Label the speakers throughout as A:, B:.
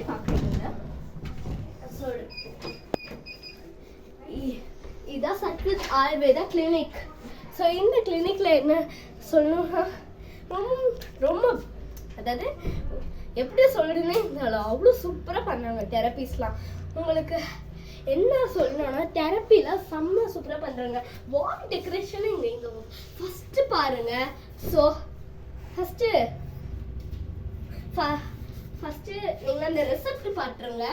A: பார்க்குறீங்க. சொல்லு, இதான் சத்வித் ஆயுர்வேதா கிளினிக். ஸோ இந்த கிளினிக்கில் என்ன சொல்லணும்னா ரொம்ப அதாவது எப்படி சொல்கிறதுனே இருந்தாலும் அவ்வளோ சூப்பராக பண்ணுறாங்க தெரப்பீஸ்லாம். உங்களுக்கு என்ன சொல்லணும்னா தெரப்பிலாம் செம்ம சூப்பராக பண்ணுறாங்க. வால் டெக்கரேஷனும் இங்கே ஃபஸ்ட்டு பாருங்கள். ஸோ ஃபஸ்ட்டு நீங்கள் அந்த ரெசிப்ட் பாட்டுருங்க.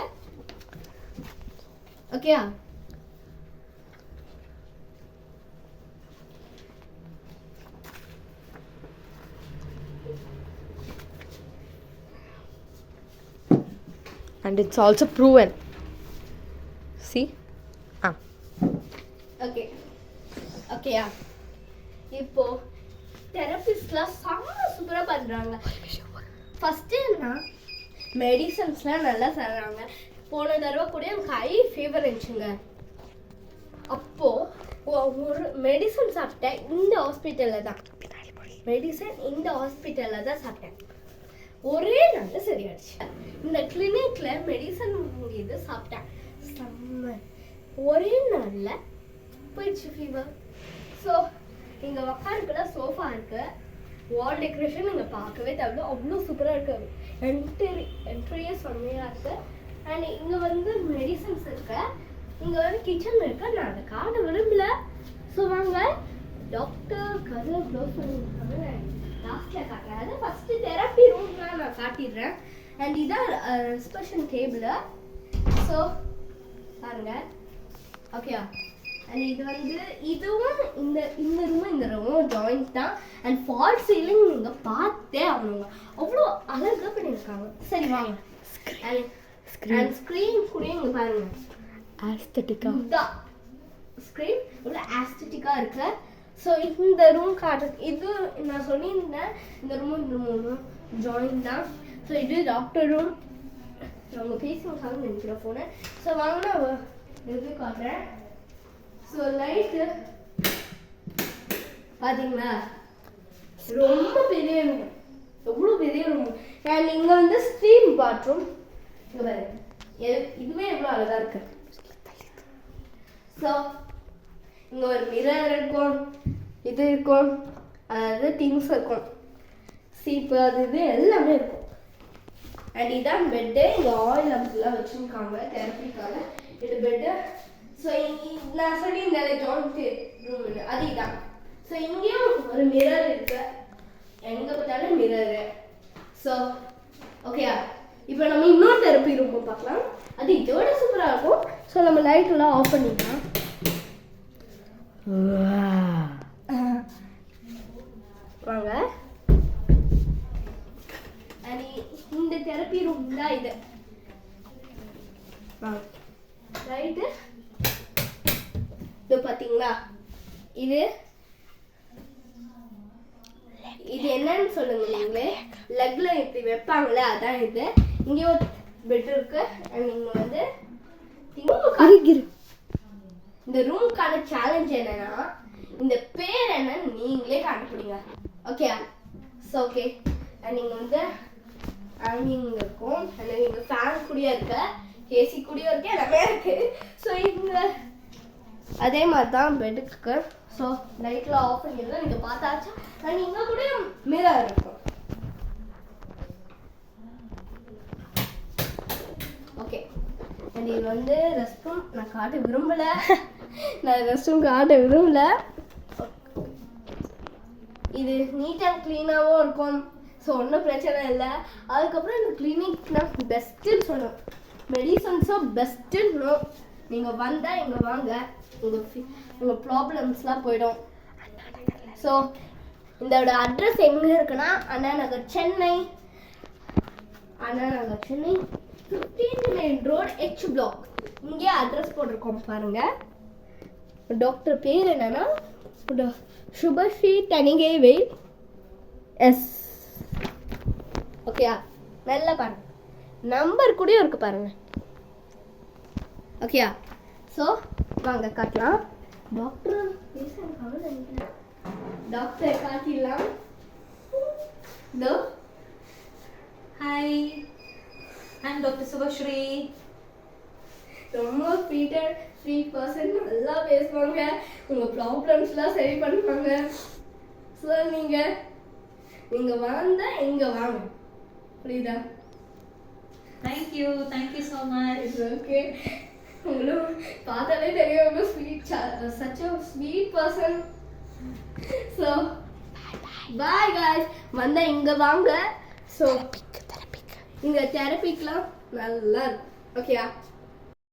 A: ஓகேயா?
B: And it's also proven. See?
A: Okay. ஓகேயா? இப்போ தெரபிஸ்ட்லாம் செம்ம சூப்பராக பண்ணுறாங்க. ஃபஸ்ட்டு என்ன மெடிசன்ஸ்லாம் நல்லா தர்றாங்க. போன தடவை கூட எனக்கு ஹை ஃபீவர் இருந்துச்சுங்க. அப்போது ஒரு மெடிசன் சாப்பிட்டேன் இந்த ஹாஸ்பிட்டலில் தான். மெடிசன் இந்த ஹாஸ்பிட்டலில் தான் சாப்பிட்டேன். ஒரே நாள் சரியாயிடுச்சு. இந்த கிளினிக்கில் மெடிசன் இது சாப்பிட்டேன். செம்ம ஒரே நாளில் போயிடுச்சு ஃபீவர். ஸோ இங்கே உக்காருக்குள்ள சோஃபா இருக்குது. வால் டெக்கரேஷன் இங்கே பார்க்கவே தேவையில்ல, அவ்வளோ சூப்பராக இருக்குது. என்ட்ரியே செம்மையாக இருக்குது. அண்ட் இங்கே வந்து மெடிசன்ஸ் இருக்கு. இங்கே வந்து கிச்சன் இருக்கு. நான் அதை காட்ட விரும்பல. ஸோ வாங்க டாக்டர் கதை க்ளோஸ் பண்ணிருக்காங்க. லாஸ்ட்டில் காட்டுறேன். அது ஃபஸ்ட்டு தெரப்பி ரூம் தான் நான் காட்டிடுறேன். அண்ட் இதான் ரெஸ்பிரேஷன் டேபிள். ஸோ பாருங்க. ஓகேயா? அண்ட் இது வந்து இதுவும் இந்த ரூமும் ஜாயிண்ட் தான். அண்ட் ஃபால் சீலிங் நீங்கள் பார்த்தே ஆகணுங்க, அவ்வளோ அழகாக பண்ணியிருக்காங்க. சரி வாங்க. அண்ட் ஸ்க்ரீன் கூட இங்கே பாருங்க.
B: ஆஸ்தட்டிக்காக
A: இதுதான் ஸ்க்ரீன் இவ்வளோ ஆஸ்தட்டிக்காக இருக்கு. ஸோ இந்த ரூம் காட்டுறது இது நான் சொல்லியிருந்தேன். இந்த ரூமும் ஜாயின் தான். ஸோ இது டாக்டர் ரூம். அவங்க பேசியிருக்காங்க நினைக்கிற ஃபோனு. ஸோ வாங்கினா இது காட்டுறேன். ஸோ லைட்டு பார்த்தீங்களா, ரொம்ப பெரிய ரூம், எவ்வளோ பெரிய ரூம். அண்ட் இங்கே வந்து ஸ்ட்ரீம் பாத்ரூம். இங்கே பாருங்க, இதுவே எவ்வளோ அழகாக இருக்கு. ஸோ இங்கே ஒரு மிரர் இருக்கும், இது இருக்கும், அதாவது திங்ஸ் இருக்கும், சீப்பு அது இது எல்லாமே இருக்கும். அண்ட் இதான் பெட்டு. இங்கே ஆயில் அப்படிலாம் வச்சுருக்காங்க தெரப்பிக்காக. இது பெட்டு. ஸோ நான் சொல்லி இந்த ஜாயிண்ட் ரூம் அது இதான். ஸோ இங்கேயும் ஒரு மிரர் இருக்கு, எங்கே பார்த்தாலும் மிரரு. ஸோ ஓகேயா? இப்போ நம்ம இன்னொரு தெரப்பி ரூம் பார்க்கலாம். அது இதோட சூப்பராக இருக்கும். ஸோ நம்ம லைட்டெல்லாம் ஆஃப் பண்ணிக்கலாம். வாங்க. இந்த தெரப்பி ரூம் தான் இது. வாங்க. ரைட்டு இது பார்த்தீங்களா, இது என்னன்னு சொல்லுங்க நீங்களே. லெக்ல இப்படி வைப்பாங்களே அதான் இது. இங்கே ஒரு பெட் இருக்கு. நீங்க வந்து இந்த ரூமுக்கான சேலஞ்ச் என்னன்னா, இந்த பேர் என்னன்னு நீங்களே கண்டுபிடிங்க. ஓகே? So okay. நீங்க வந்து ஹேங்கிங் இருக்கும். இங்கே ஃபேன் கூடயே இருக்கு, ஏசி கூடயும் இருக்கு, எல்லாமே இருக்கு. ஸோ இங்கே அதே மாதிரி தான் பெட்டுக்கு. ஸோ லைட்லாம் ஆஃப் பண்ணிடலாம். நீங்கள் பார்த்தாச்சா? அண்ட் இங்கே கூட மிரர் இருக்கும். ஓகே. அண்ட் இது வந்து ரெஸ்ட் ரூம். நான் காட்ட விரும்பலை. இது நீட் அண்ட் க்ளீனாகவும் இருக்கும். ஸோ ஒன்றும் பிரச்சனை இல்லை. அதுக்கப்புறம் இந்த கிளினிக் நான் பெஸ்ட்டுன்னு சொல்லணும். மெடிசன்ஸும் பெஸ்ட்டுன்னு. நீங்கள் வந்தால் இங்கே வாங்க, உங்கள் ப்ராப்ளம்ஸ்லாம் போயிடும். ஸோ இதோட அட்ரஸ் எங்கே இருக்குன்னா Anna Nagar Chennai 15 main road H block. இங்கே அட்ரஸ் போட்டிருக்கோம் பாருங்கள். டாக்டர் பேர் என்னன்னா சுபஸ்ரீ தணிகைவேல் எஸ். ஓகேயா? நல்லா பாருங்க, நம்பர் கூட இருக்கு பாருங்க. ஓகேயா? ஸோ வாங்க காட்டலாம். டாக்டர் டாக்டர் காட்டிடலாம்.
C: Hi, I'm doctor Subhashree.
A: ரொம்ப ஸ்வீட் பர்சன், நல்லா பேசுவாங்க, உங்க ப்ராப்ளம்ஸ்லாம் சரி பண்ணுவாங்க. ஸோ நீங்க வந்தா இங்க வாங்க, புரியுதா?
C: Thank you so much.
A: It's okay. உங்களுக்கு பார்த்தாலே தெரியும் sweet, such a sweet person. So bye guys, வந்தா இங்க வாங்க. ஸோ இங்க தெரபிக்கெலாம் நல்லா இருக்கும். ஓகேயா?